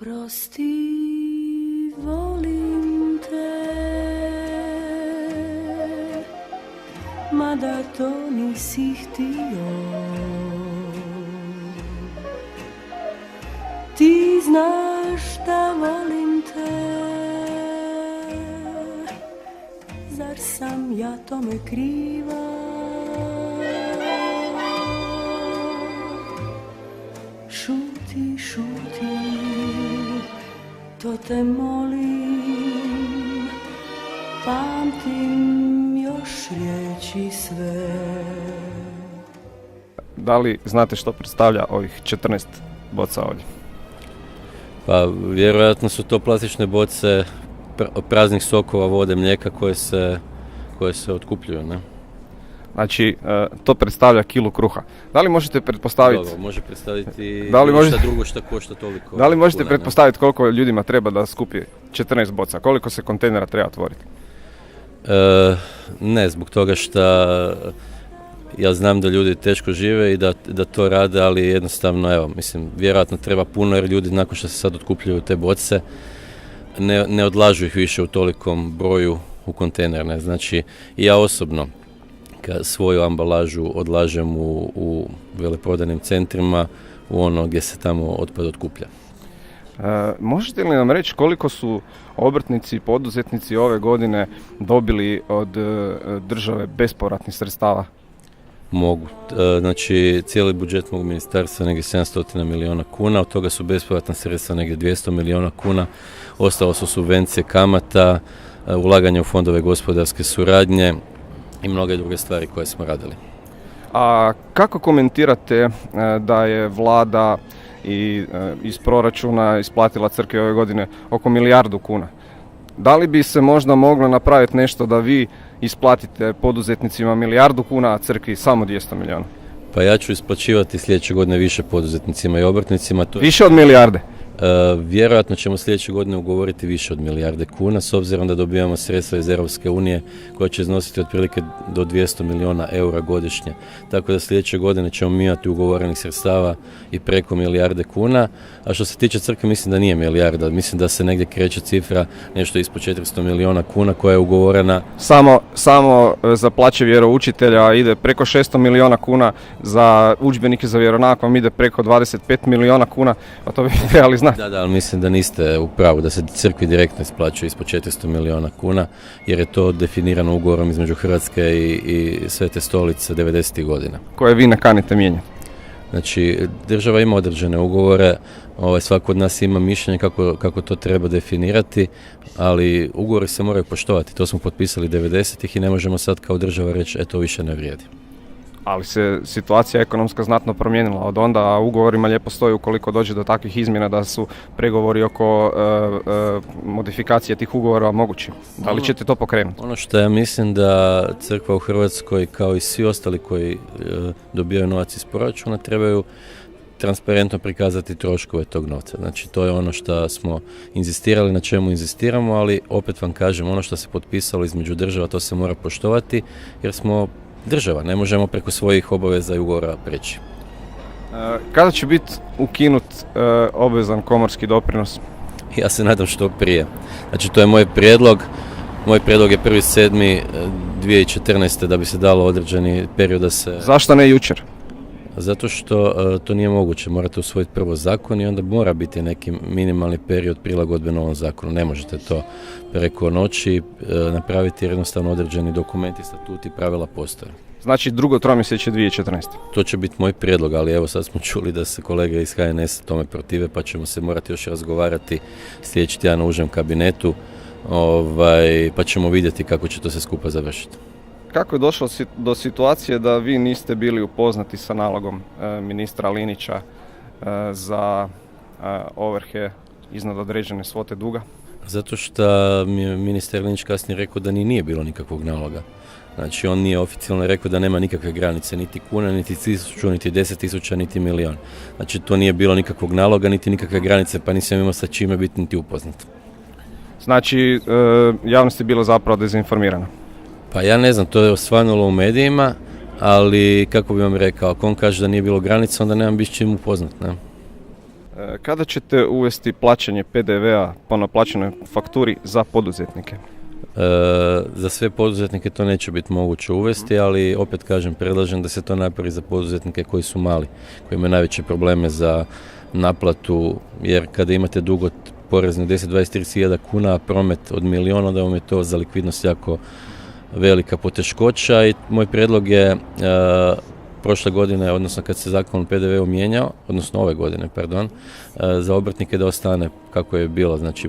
Oprosti, volim te, mada to nisi htio. Ti znaš da volim te, zar sam ja tome kriva? Šuti, šuti, to te molim, pamtim još riječi sve. Da li znate što predstavlja ovih 14 boca ovdje? Pa vjerojatno su to plastične boce praznih sokova, vode, mlijeka koje se otkupljuju, ne? Znači, to predstavlja kilu kruha. Da li možete pretpostaviti... Dobro, može predstaviti šta drugo što košta toliko. Da li možete pretpostaviti koliko ljudima treba da skupi 14 boca? Koliko se kontejnera treba otvoriti? Ne, zbog toga što ja znam da ljudi teško žive i da to rade, ali jednostavno, evo, mislim, vjerojatno treba puno jer ljudi nakon što se sad otkupljuju te boce ne odlažu ih više u tolikom broju u kontejner, ne? Znači, ja osobno svoju ambalažu odlažem u veleprodajnim centrima, u ono gdje se tamo otpad otkuplja. Možete li nam reći koliko su obrtnici i poduzetnici ove godine dobili od države bespovratnih sredstava? Mogu. Znači, cijeli budžet mog ministarstva je negdje 700 milijuna kuna, od toga su bespovratna sredstva negdje 200 milijuna kuna, ostalo su subvencije kamata, ulaganje u fondove gospodarske suradnje i mnoge druge stvari koje smo radili. A kako komentirate da je vlada iz proračuna isplatila crkvi ove godine oko 1 milijardu kuna? Da li bi se možda moglo napraviti nešto da vi isplatite poduzetnicima 1 milijardu kuna, a crkvi samo 200 milijuna? Pa ja ću isplaćivati sljedeće godine više poduzetnicima i obrtnicima. Više od milijarde? Vjerojatno ćemo sljedeće godine ugovoriti više od 1 milijarde kuna, s obzirom da dobivamo sredstva iz Europske unije koja će iznositi otprilike do 200 milijuna eura godišnje. Tako da sljedeće godine ćemo imati ugovorenih sredstava i preko 1 milijarde kuna, a što se tiče crkve mislim da nije milijarda, mislim da se negdje kreće cifra nešto ispod 400 milijuna kuna koja je ugovorena. Samo za plaće vjeroučitelja ide preko 600 milijuna kuna, za udžbenike za vjeronauk vam ide preko 25 milijuna kuna, pa to bi trebali znati. Da, ali mislim da niste u pravu, da se crkvi direktno isplaćuje ispod 400 milijuna kuna, jer je to definirano ugovorom između Hrvatske i Svete stolice 90. godina. Koje vi ne kanite mijenjati? Znači, država ima određene ugovore, svako od nas ima mišljenje kako to treba definirati, ali ugovori se moraju poštovati. To smo potpisali 90-ih i ne možemo sad kao država reći, to više ne vrijedi. Ali se situacija ekonomska znatno promijenila od onda, a ugovorima lijepo stoji ukoliko dođe do takvih izmjena da su pregovori oko modifikacije tih ugovora mogući. Da li ćete to pokrenuti? Ono što ja mislim da crkva u Hrvatskoj, kao i svi ostali koji dobijaju novac iz proračuna, trebaju transparentno prikazati troškove tog novca. Znači, to je ono što smo inzistirali, na čemu inzistiramo, ali opet vam kažem, ono što se potpisalo između država, to se mora poštovati, jer smo država, ne možemo preko svojih obaveza i ugovora preći. Kada će biti ukinut obvezan komorski doprinos? Ja se nadam što prije. Znači, to je moj prijedlog. Moj prijedlog je 1.7.2014. da bi se dalo određeni period da se... Zašto ne jučer? Zato što to nije moguće. Morate usvojiti prvo zakon i onda mora biti neki minimalni period prilagodbe novom zakonu. Ne možete to preko noći napraviti jer jednostavno određeni dokumenti, statuti, pravila postoje. Znači drugo tromjesečje 2014. To će biti moj prijedlog, ali evo sad smo čuli da se kolege iz HNS tome protive, pa ćemo se morati još razgovarati sljedeći tjedan u užem kabinetu, pa ćemo vidjeti kako će to se skupa završiti. Kako je došlo do situacije da vi niste bili upoznati sa nalogom ministra Linića za ovrhe iznad određene svote duga? Zato što mi je ministar Linić kasnije rekao da nije bilo nikakvog naloga. Znači, on nije oficijalno rekao da nema nikakve granice, niti kuna, niti 1000, niti 10.000, niti milion. Znači, to nije bilo nikakvog naloga, niti nikakve granice, pa nisam imao sa čime biti niti upoznat. Znači, javnost je bila zapravo dezinformirana? Pa ja ne znam, to je osvanulo u medijima, ali kako bi vam rekao, ako on kaže da nije bilo granica, onda nemam biti s čim upoznat, ne? Kada ćete uvesti plaćanje PDV-a po naplaćenoj fakturi za poduzetnike? Za sve poduzetnike to neće biti moguće uvesti, ali opet kažem, predlažem da se to napravi za poduzetnike koji su mali, koji imaju najveće probleme za naplatu, jer kada imate dug od porezne 10, 20, 30 hiljada kuna, a promet od milijuna, onda vam je to za likvidnost jako velika poteškoća i moj prijedlog je prošle godine, odnosno kad se zakon o PDV-u mijenjao, odnosno ove godine, pardon, za obrtnike da ostane kako je bilo, znači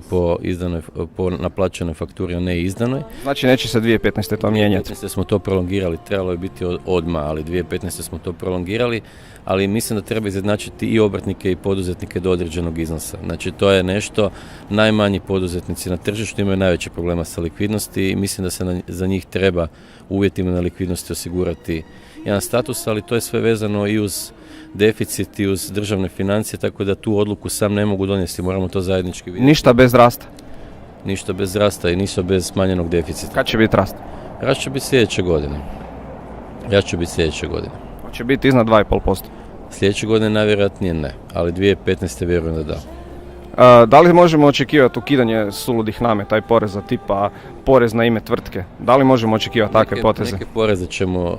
po naplaćenoj fakturi, a ne izdanoj. Znači neće se 2015. to mijenjati? 2015. smo to prolongirali, trebalo je biti odmah, ali 2015. smo to prolongirali, ali mislim da treba izjednačiti i obrtnike i poduzetnike do određenog iznosa. Znači to je nešto, najmanji poduzetnici na tržištu imaju najveće problema sa likvidnosti i mislim da se za njih treba uvjetima na likvidnosti osigurati jedan status, ali to je sve vezano i uz deficit i uz državne financije, tako da tu odluku sam ne mogu donijeti, moramo to zajednički vidjeti. Ništa bez rasta? Ništa bez rasta i ništa bez smanjenog deficita. Kad će biti rast? Rast će biti sljedeće godine. Će biti iznad 2,5%? Sljedeće godine najvjerojatnije ne, ali 2015. vjerujem da da. Da li možemo očekivati ukidanje suludih nameta i poreza tipa porez na ime tvrtke? Da li možemo očekivati takve poteze? Neke poreze ćemo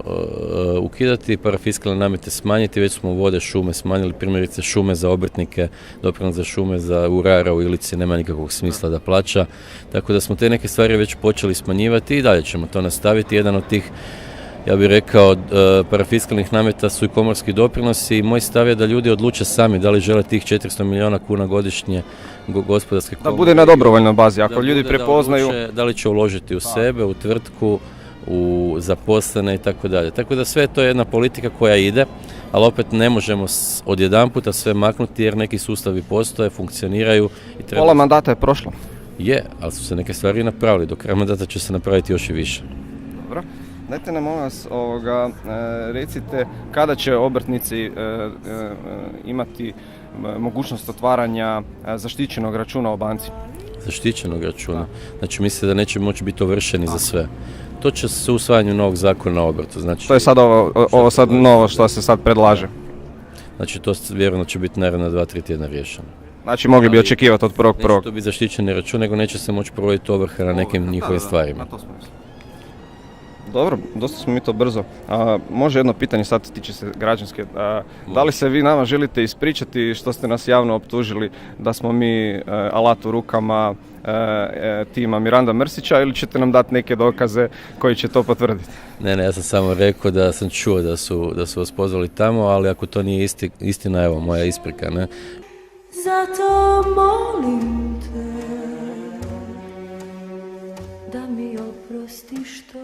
ukidati, parafiskalne namete smanjiti, već smo vode, šume smanjili, primjerice šume za obrtnike, doprinos za šume za urara u Ilici nema nikakvog smisla da plaća, tako da smo te neke stvari već počeli smanjivati i dalje ćemo to nastaviti. Jedan od tih, ja bih rekao, parafiskalnih nameta su i komorski doprinosi i moj stav je da ljudi odluče sami da li žele tih 400 milijuna kuna godišnje gospodarske komore. Da bude na dobrovoljnoj bazi, ako ljudi prepoznaju. Da li će uložiti u sebe, u tvrtku, u zaposlene i tako dalje. Tako da sve to je jedna politika koja ide, ali opet ne možemo odjedanputa sve maknuti jer neki sustavi postoje, funkcioniraju. Pola mandata je prošlo. Je, ali su se neke stvari napravili, do kraja mandata će se napraviti još i više. Dobro. Dajte nam vas recite kada će obrtnici imati mogućnost otvaranja zaštićenog računa u banci? Zaštićenog računa? Znači misle da neće moći biti ovršeni za sve. To će se usvajanju novog zakona o obrtu. Znači, to je sad ovo sad novo što se sad predlaže? Znači to vjerojatno će biti naravno 2-3 tjedna riješeno. Znači mogli bi očekivati od 1.1. Neće to biti zaštićeni račun, nego neće se moći provoditi ovrha na nekim njihovim stvarima. Dobro, dosta smo mi to brzo. Može jedno pitanje, sad tiče se građanske. Da li se vi nama želite ispričati što ste nas javno optužili da smo mi alat u rukama tima Miranda Mrsića ili ćete nam dati neke dokaze koji će to potvrditi? Ne, ja sam samo rekao da sam čuo da su vas pozvali tamo, ali ako to nije istina, evo, moja isprika, ne? Zato molim te da mi oprostiš to.